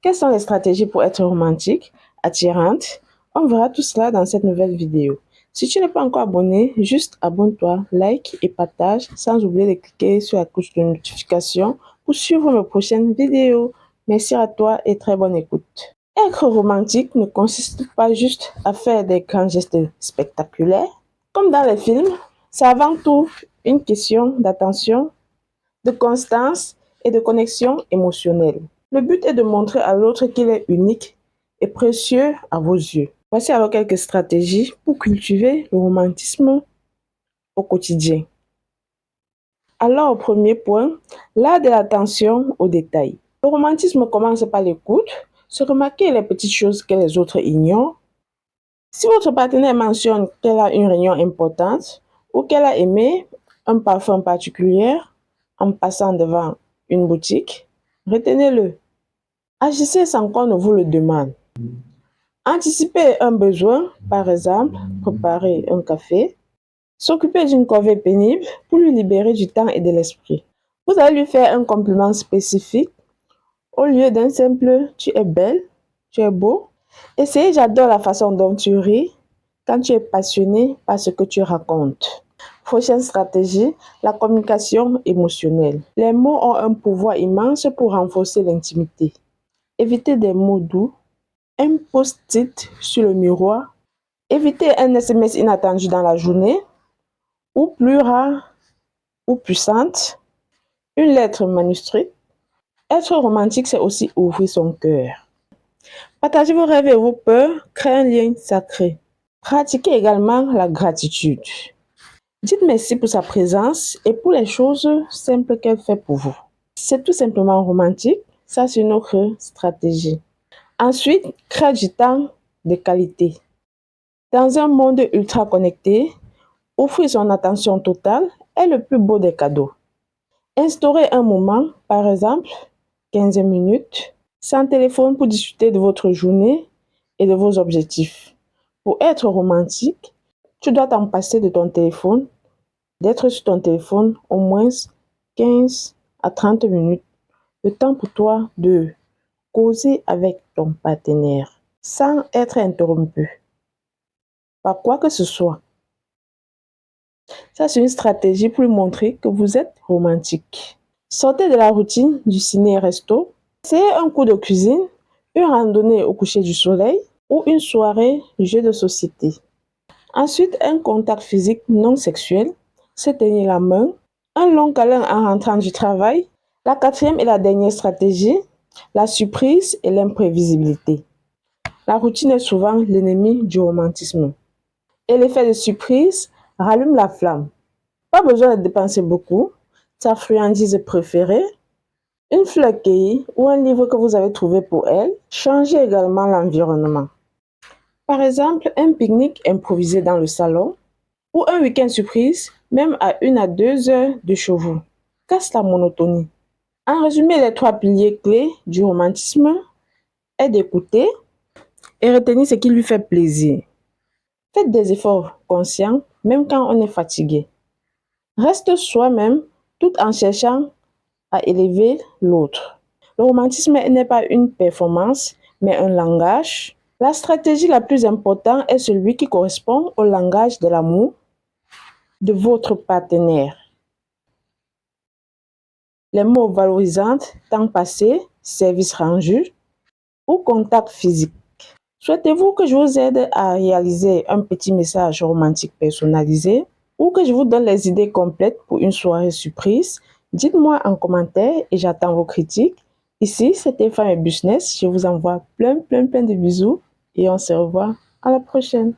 Quelles sont les stratégies pour être romantique, attirante? On verra tout cela dans cette nouvelle vidéo. Si tu n'es pas encore abonné, juste abonne-toi, like et partage, sans oublier de cliquer sur la cloche de notification pour suivre mes prochaines vidéos. Merci à toi et très bonne écoute. Être romantique ne consiste pas juste à faire des grands gestes spectaculaires. Comme dans les films, c'est avant tout une question d'attention, de constance et de connexion émotionnelle. Le but est de montrer à l'autre qu'il est unique et précieux à vos yeux. Voici alors quelques stratégies pour cultiver le romantisme au quotidien. Alors, au premier point, l'art de l'attention aux détails. Le romantisme commence par l'écoute, se remarquer les petites choses que les autres ignorent. Si votre partenaire mentionne qu'elle a une réunion importante ou qu'elle a aimé un parfum particulier en passant devant une boutique, retenez-le. Agissez sans qu'on ne vous le demande. Anticipez un besoin, par exemple, préparer un café, s'occuper d'une corvée pénible pour lui libérer du temps et de l'esprit. Vous allez lui faire un compliment spécifique au lieu d'un simple « tu es belle »,« tu es beau ». Essayez « j'adore la façon dont tu ris » quand tu es passionné par ce que tu racontes. Prochaine stratégie, la communication émotionnelle. Les mots ont un pouvoir immense pour renforcer l'intimité. Évitez des mots doux, un post-it sur le miroir, évitez un SMS inattendu dans la journée, ou plus rare ou puissante, une lettre manuscrite. Être romantique, c'est aussi ouvrir son cœur. Partagez vos rêves et vos peurs, créez un lien sacré. Pratiquez également la gratitude. Dites merci pour sa présence et pour les choses simples qu'elle fait pour vous. C'est tout simplement romantique, ça c'est une autre stratégie. Ensuite, créez du temps de qualité. Dans un monde ultra connecté, offrir son attention totale est le plus beau des cadeaux. Instaurez un moment, par exemple, 15 minutes, sans téléphone pour discuter de votre journée et de vos objectifs. Pour être romantique, tu dois t'en passer de ton téléphone, d'être sur ton téléphone au moins 15 à 30 minutes. Le temps pour toi de causer avec ton partenaire sans être interrompu par quoi que ce soit. Ça, c'est une stratégie pour lui montrer que vous êtes romantique. Sortez de la routine du ciné-resto. Essayez un cours de cuisine, une randonnée au coucher du soleil ou une soirée jeu de société. Ensuite, un contact physique non sexuel, se tenir la main, un long câlin en rentrant du travail. La quatrième et la dernière stratégie, la surprise et l'imprévisibilité. La routine est souvent l'ennemi du romantisme. Et l'effet de surprise rallume la flamme. Pas besoin de dépenser beaucoup. Sa friandise préférée, une fleur cueillie ou un livre que vous avez trouvé pour elle. Changez également l'environnement. Par exemple, un pique-nique improvisé dans le salon ou un week-end surprise, même à 1 à 2 heures de chez vous. Casse la monotonie. En résumé, les 3 piliers clés du romantisme est d'écouter et retenir ce qui lui fait plaisir. Faites des efforts conscients, même quand on est fatigué. Reste soi-même tout en cherchant à élever l'autre. Le romantisme n'est pas une performance, mais un langage. La stratégie la plus importante est celui qui correspond au langage de l'amour de votre partenaire. Les mots valorisants, temps passé, service rendu ou contact physique. Souhaitez-vous que je vous aide à réaliser un petit message romantique personnalisé ou que je vous donne les idées complètes pour une soirée surprise? Dites-moi en commentaire et j'attends vos critiques. Ici, c'était Femme et Business. Je vous envoie plein de bisous et on se revoit à la prochaine.